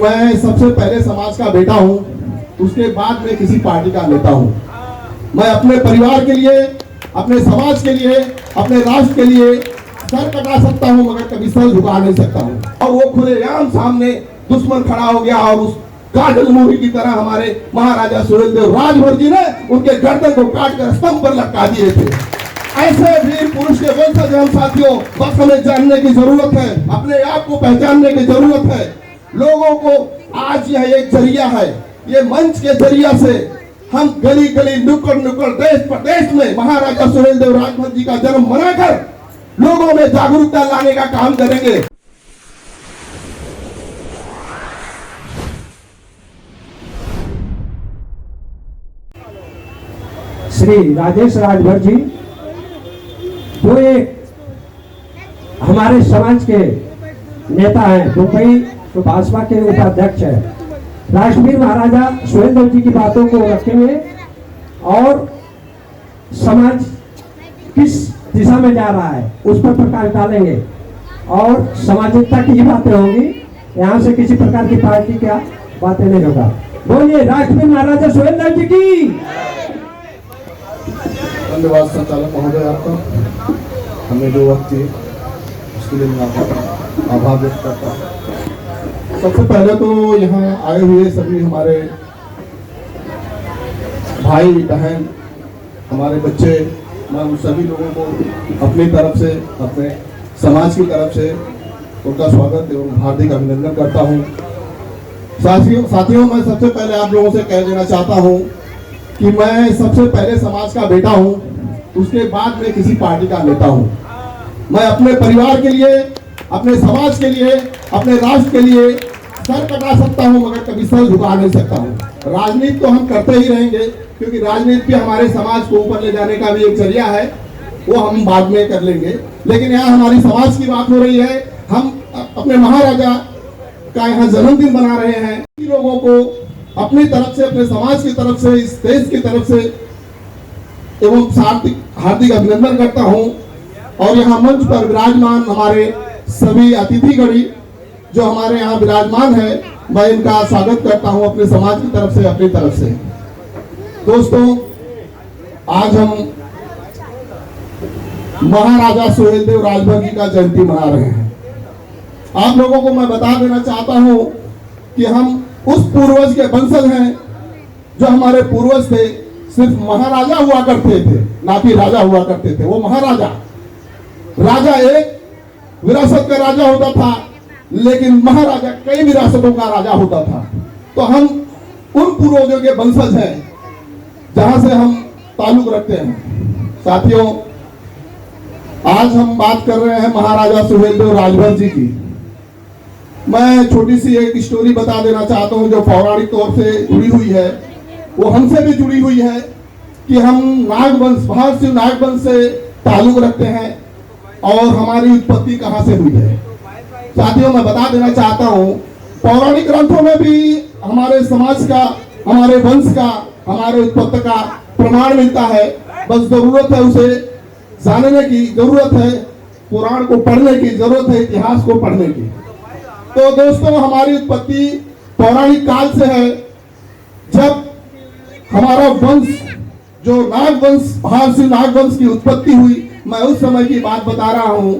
मैं सबसे पहले समाज का बेटा हूँ, उसके बाद में किसी पार्टी का नेता हूँ। मैं अपने परिवार के लिए, अपने समाज के लिए, अपने राष्ट्र के लिए सर कटा सकता हूँ मगर कभी सर झुका नहीं सकता हूँ। और वो खुलेआम सामने दुश्मन खड़ा हो गया और उस काजल मूवी की तरह हमारे महाराजा सुहेलदेव राजभर जी ने उनके गर्दन को काट कर स्तंभ पर लटका दिए थे। ऐसे वीर पुरुष के वंशज हम साथियों, बस हमें जानने की जरूरत है, अपने आप को पहचानने की जरूरत है। लोगों को आज यह एक जरिया है, ये मंच के जरिया से हम गली गली नुक्कड़ नुक्कड़ देश प्रदेश में महाराजा सुहेलदेव राजभर जी का जन्म मनाकर लोगों में जागरूकता लाने का काम करेंगे। श्री राजेश राजभर जी जो एक हमारे समाज के नेता हैं, मुंबई तो भाजपा के उपाध्यक्ष है, राष्ट्रवीर महाराजा सुहेलदेव जी की बातों को रखेंगे और समाज किस दिशा में जा रहा है उस पर प्रकाश डालेंगे और सामाजिकता की ही बातें होंगी। यहाँ से किसी प्रकार की पार्टी का बातें नहीं होगा। बोलिए राष्ट्रवीर महाराजा सुहेलदेव जी की। धन्यवाद संचालक महोदय आपका, हमें जो वक्त दिए उसके लिए मैं आपका आभार व्यक्त करता हूँ। सबसे पहले तो यहाँ आए हुए सभी हमारे भाई बहन, हमारे बच्चे, मैं उन सभी लोगों को अपनी तरफ से, अपने समाज की तरफ से उनका स्वागत एवं हार्दिक अभिनंदन करता हूँ। साथियों मैं सबसे पहले आप लोगों से कह देना चाहता हूँ कि मैं सबसे पहले समाज का बेटा हूँ, उसके बाद में किसी पार्टी का नेता हूँ। मैं अपने परिवार के लिए, अपने समाज के लिए, अपने राष्ट्र के लिए सर कटा सकता हूँ मगर कभी सर झुका नहीं सकता हूँ। राजनीति तो हम करते ही रहेंगे क्योंकि राजनीति भी हमारे समाज को ऊपर ले जाने का भी एक जरिया है, वो हम बाद में कर लेंगे। लेकिन यहाँ हमारी समाज की बात हो रही है, हम अपने महाराजा का यहाँ जन्मदिन मना रहे हैं। लोगों को अपनी तरफ से, अपने समाज की तरफ से, इस देश की तरफ से एवं हार्दिक अभिनंदन करता हूं। और यहाँ मंच पर विराजमान हमारे सभी अतिथिगण जो हमारे यहाँ विराजमान है, मैं इनका स्वागत करता हूं अपने समाज की तरफ से, अपनी तरफ से। दोस्तों, आज हम महाराजा सुहेलदेव राजभर जी का जयंती मना रहे हैं। आप लोगों को मैं बता देना चाहता हूं कि हम उस पूर्वज के वंशज हैं जो हमारे पूर्वज थे सिर्फ महाराजा हुआ करते थे, ना कि राजा हुआ करते थे। वो महाराजा, राजा एक विरासत का राजा होता था, लेकिन महाराजा कई विरासतों का राजा होता था। तो हम उन पूर्वजों के वंशज हैं जहां से हम ताल्लुक रखते हैं। साथियों, आज हम बात कर रहे हैं महाराजा सुहेलदेव राजभर जी की। मैं छोटी सी एक स्टोरी बता देना चाहता हूँ जो पौराणिक तौर से जुड़ी हुई है, वो हमसे भी जुड़ी हुई है कि हम नागवंश, महर्षि नागवंश से ताल्लुक रखते हैं और हमारी उत्पत्ति कहाँ से हुई है। साथियों, मैं बता देना चाहता हूँ, पौराणिक ग्रंथों में भी हमारे समाज का, हमारे वंश का, हमारे उत्पत्ति का प्रमाण मिलता है। बस जरूरत है उसे जानने की, जरूरत है पुराण को पढ़ने की, जरूरत है इतिहास को पढ़ने की। तो दोस्तों, हमारी उत्पत्ति पौराणिक काल से है, जब हमारा वंश जो नागवंश, महर्षि नागवंश की उत्पत्ति हुई। मैं उस समय की बात बता रहा हूं।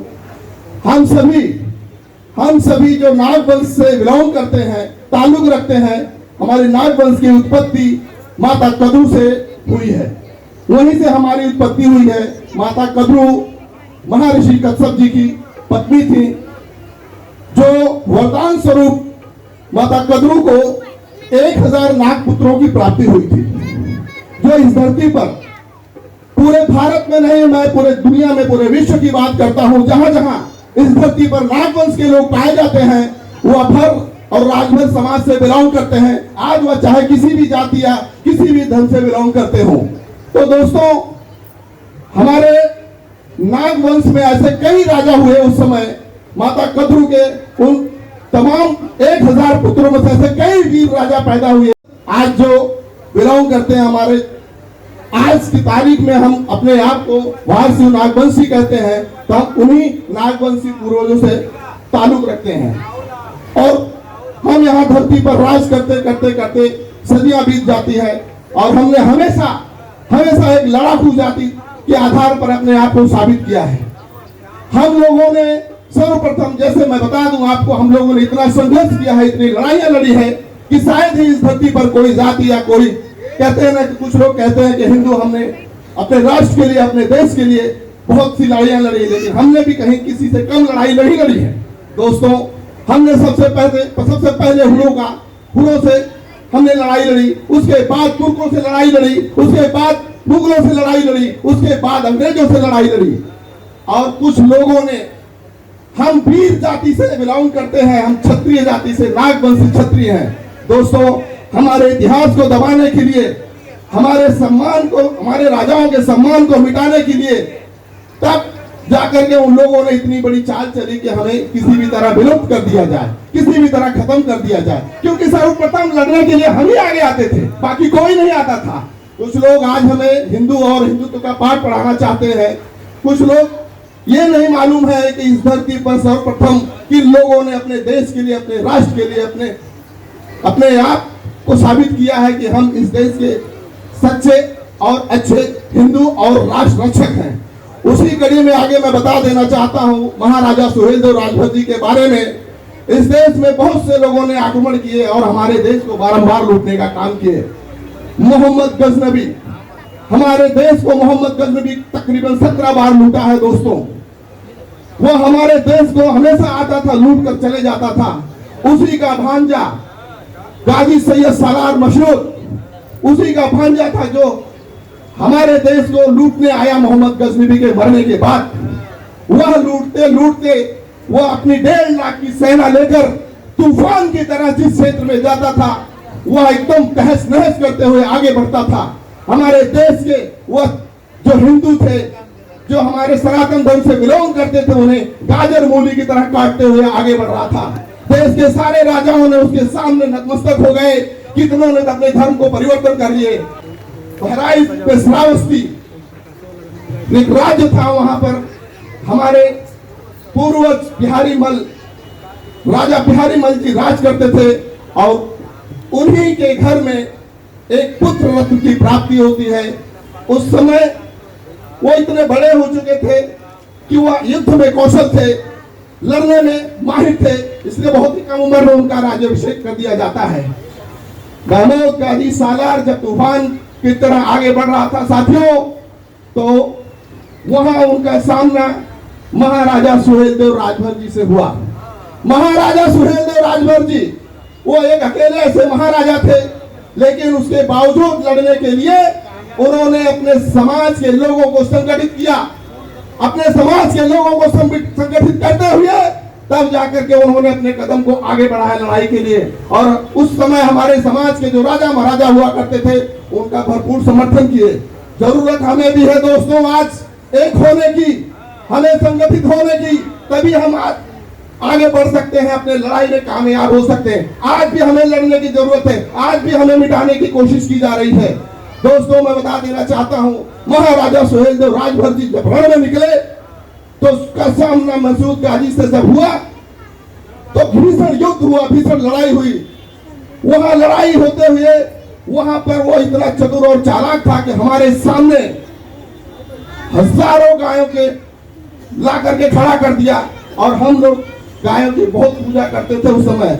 हम सभी जो नागवंश से बिलोंग करते हैं, ताल्लुक रखते हैं, हमारे नागवंश की उत्पत्ति माता कद्रू से हुई है। वहीं से हमारी उत्पत्ति हुई है। माता कद्रू महर्षि कश्यप जी की पत्नी थी, जो वरदान स्वरूप माता कद्रू को 1000 नाग पुत्रों की प्राप्ति हुई थी, जो इस धरती पर, पूरे भारत में नहीं, मैं पूरे दुनिया में, पूरे विश्व की बात करता हूं, जहां जहां इस धरती पर नागवंश के लोग पाए जाते हैं, वो अभर और राजभर समाज से बिलोंग करते हैं। आज वह चाहे किसी भी जाति या किसी भी धर्म से बिलोंग करते हो। तो दोस्तों, हमारे नागवंश में ऐसे कई राजा हुए उस समय। माता कद्रू के उन तमाम 1000 पुत्रों में से ऐसे कई वीर राजा पैदा हुए। आज जो बिलोंग करते हैं, हमारे आज की तारीख में हम अपने आप को महर्षि नागवंशी कहते हैं, तो हम उन्हीं नागवंशी पूर्वजों से ताल्लुक रखते हैं। और हम यहाँ धरती पर राज करते करते करते सदियां बीत जाती है और हमने हमेशा हमेशा एक लड़ाकू जाति के आधार पर अपने आप को साबित किया है। हम लोगों ने सर्वप्रथम, जैसे मैं बता दूं आपको, हम लोगों ने इतना संघर्ष किया है, इतनी लड़ाइयां लड़ी है कि शायद ही इस धरती पर कोई जाति या कोई, कहते हैं ना कि कुछ लोग कहते हैं कि हिंदू, हमने अपने राष्ट्र के लिए, अपने देश के लिए बहुत सी लड़ाइयां लड़ी, लेकिन हमने भी कहीं किसी से कम लड़ाई नहीं लड़ी है। दोस्तों, हमने सबसे पहले हुलों से हमने लड़ाई लड़ी, उसके बाद तुर्कों से लड़ाई लड़ी, उसके बाद मुगलों से लड़ाई लड़ी, उसके बाद अंग्रेजों से लड़ाई लड़ी। और कुछ लोगों ने, हम वीर जाति से बिलोंग करते हैं, हम क्षत्रिय जाति से, नागवंशी क्षत्रिय हैं। दोस्तों, हमारे इतिहास को दबाने के लिए, हमारे सम्मान को, हमारे राजाओं के सम्मान को मिटाने के लिए तब जाकर के उन लोगों ने इतनी बड़ी चाल चली कि हमें किसी भी तरह विलुप्त कर दिया जाए, किसी भी तरह खत्म कर दिया जाए, क्योंकि सर्वप्रथम लड़ने के लिए हम ही आगे आते थे, बाकी कोई नहीं आता था। कुछ लोग आज हमें हिंदू और हिंदुत्व का पाठ पढ़ाना चाहते हैं। कुछ लोग ये नहीं मालूम है कि इस धरती पर सर्वप्रथम किन लोगों ने अपने देश के लिए, अपने राष्ट्र के लिए, अपने आप को साबित किया है कि हम इस देश के सच्चे और अच्छे हिंदू और राष्ट्र रक्षक हैं। उसी कड़ी में आगे मैं बता देना चाहता हूं महाराजा सुहेलदेव राजभर जी के बारे में। इस देश में बहुत से लोगों ने आक्रमण किए और हमारे देश को बारंबार लूटने का काम किए। मोहम्मद गजनबी, हमारे देश को मोहम्मद गजनबी तकरीबन 17 बार लूटा है। दोस्तों, वह हमारे देश को हमेशा आता था, लूट कर चले जाता था। उसी का भांजा गाजी सैयद सालार मशहूर, उसी का भांजा था जो हमारे देश को लूटने आया मोहम्मद गजनबी के मरने के बाद। वह लूटते लूटते वह अपनी 1.5 लाख की सेना लेकर तूफान की तरह जिस क्षेत्र में जाता था, वह एकदम तहस नहस करते हुए आगे बढ़ता था। हमारे देश के वह जो हिंदू थे, जो हमारे सनातन धर्म से बिलोंग करते थे, उन्हें गाजर मूली की तरह काटते हुए आगे बढ़ रहा था। देश के सारे राजाओं ने उसके सामने नतमस्तक हो गए, कितनों ने अपने धर्म को परिवर्तन कर लिए। बहराइच पे श्रावस्ती एक राज्य था, वहां पर हमारे पूर्वज बिहारी मल, राजा बिहारी मल जी राज करते थे और उन्हीं के घर में एक पुत्र रत्न की प्राप्ति होती है। उस समय वो इतने बड़े हो चुके थे कि वह युद्ध में कौशल थे, लड़ने में माहिर थे, इसलिए बहुत ही कम उम्र में उनका राज्याभिषेक कर दिया जाता है। महमूद गाजी सालार जब तूफान की तरह आगे बढ़ रहा था साथियों, तो वहां उनका सामना महाराजा सुहेलदेव राजभर जी से हुआ। महाराजा सुहेलदेव राजभर जी वो एक अकेले ऐसे महाराजा थे, लेकिन उसके बावजूद लड़ने के लिए उन्होंने अपने समाज के लोगों को संगठित किया। अपने समाज के लोगों को संगठित करते हुए तब जाकर के उन्होंने अपने कदम को आगे बढ़ाया लड़ाई के लिए। और उस समय हमारे समाज के जो राजा महाराजा हुआ करते थे, उनका भरपूर समर्थन किए। जरूरत हमें भी है दोस्तों आज एक होने की, हमें संगठित होने की, तभी हम आगे बढ़ सकते हैं, अपने लड़ाई में कामयाब हो सकते हैं। आज भी हमें लड़ने की जरूरत है, आज भी हमें मिटाने की कोशिश की जा रही है। दोस्तों, मैं बता देना चाहता हूं, महाराजा सुहेलदेव राजभर जी जब रण में निकले तो उसका सामना मसूद गाजी से जब हुआ तो भीषण युद्ध हुआ, भीषण लड़ाई हुई। वहां लड़ाई होते हुए वहां पर वो इतना चतुर और चालाक था कि हमारे सामने हजारों गायों के ला करके खड़ा कर दिया। और हम लोग गायों की बहुत पूजा करते थे उस समय,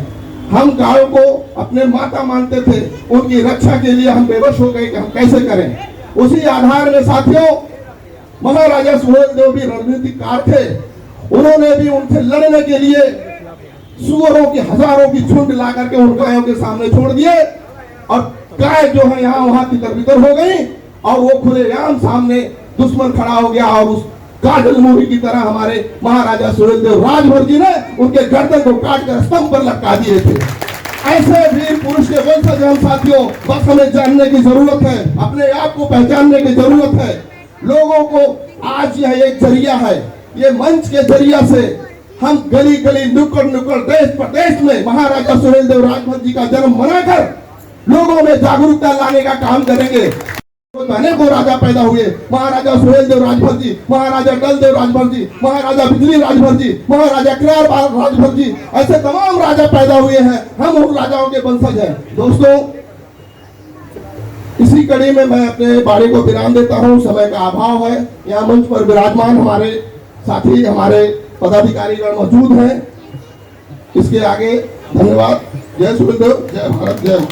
हम गायों को अपने माता मानते थे, उनकी रक्षा के लिए हम बेबस हो गए कि हम कैसे करें। उसी आधार में साथियों महाराजा सुहेलदेव भी रणनीतिकार थे, उन्होंने भी उनसे लड़ने के लिए सुअरों की हजारों की झुंड ला करके उन गायों के सामने छोड़ दिए और गाय जो है यहाँ वहां तितर बितर हो गई और वो खुलेआम सामने दुश्मन खड़ा हो गया और उस काजल मूरी की तरह हमारे महाराजा सुहेलदेव राजभर जी ने उनके गर्दन को काट कर स्तंभ पर लटका दिए थे। ऐसे वीर पुरुष के वंशज हम साथियों, बस हमें जानने की जरूरत है, अपने आप को पहचानने की जरूरत है। लोगों को आज यह एक जरिया है, ये मंच के जरिया से हम गली गली नुक्कड़ नुक्कड़ देश प्रदेश में महाराजा सुहेलदेव राजभर जी का जन्म मनाकर लोगों में जागरूकता लाने का काम करेंगे। पहले को राजा पैदा हुए, महाराजा सुहेल देव राजभर जी, महाराजा डल देव राजभर जी, महाराजा बिजली राजभर जी, महाराजा किरार राजभर जी, ऐसे तमाम राजा पैदा हुए हैं। हम उन राजाओं के वंशज हैं। दोस्तों, इसी कड़ी में मैं अपने बारे को विराम देता हूं। समय का अभाव है। यहाँ मंच पर विराजमान हमारे साथी, हमारे पदाधिकारीगण मौजूद हैं। इसके आगे धन्यवाद। जय सुहेलदेव, जय भारत, जय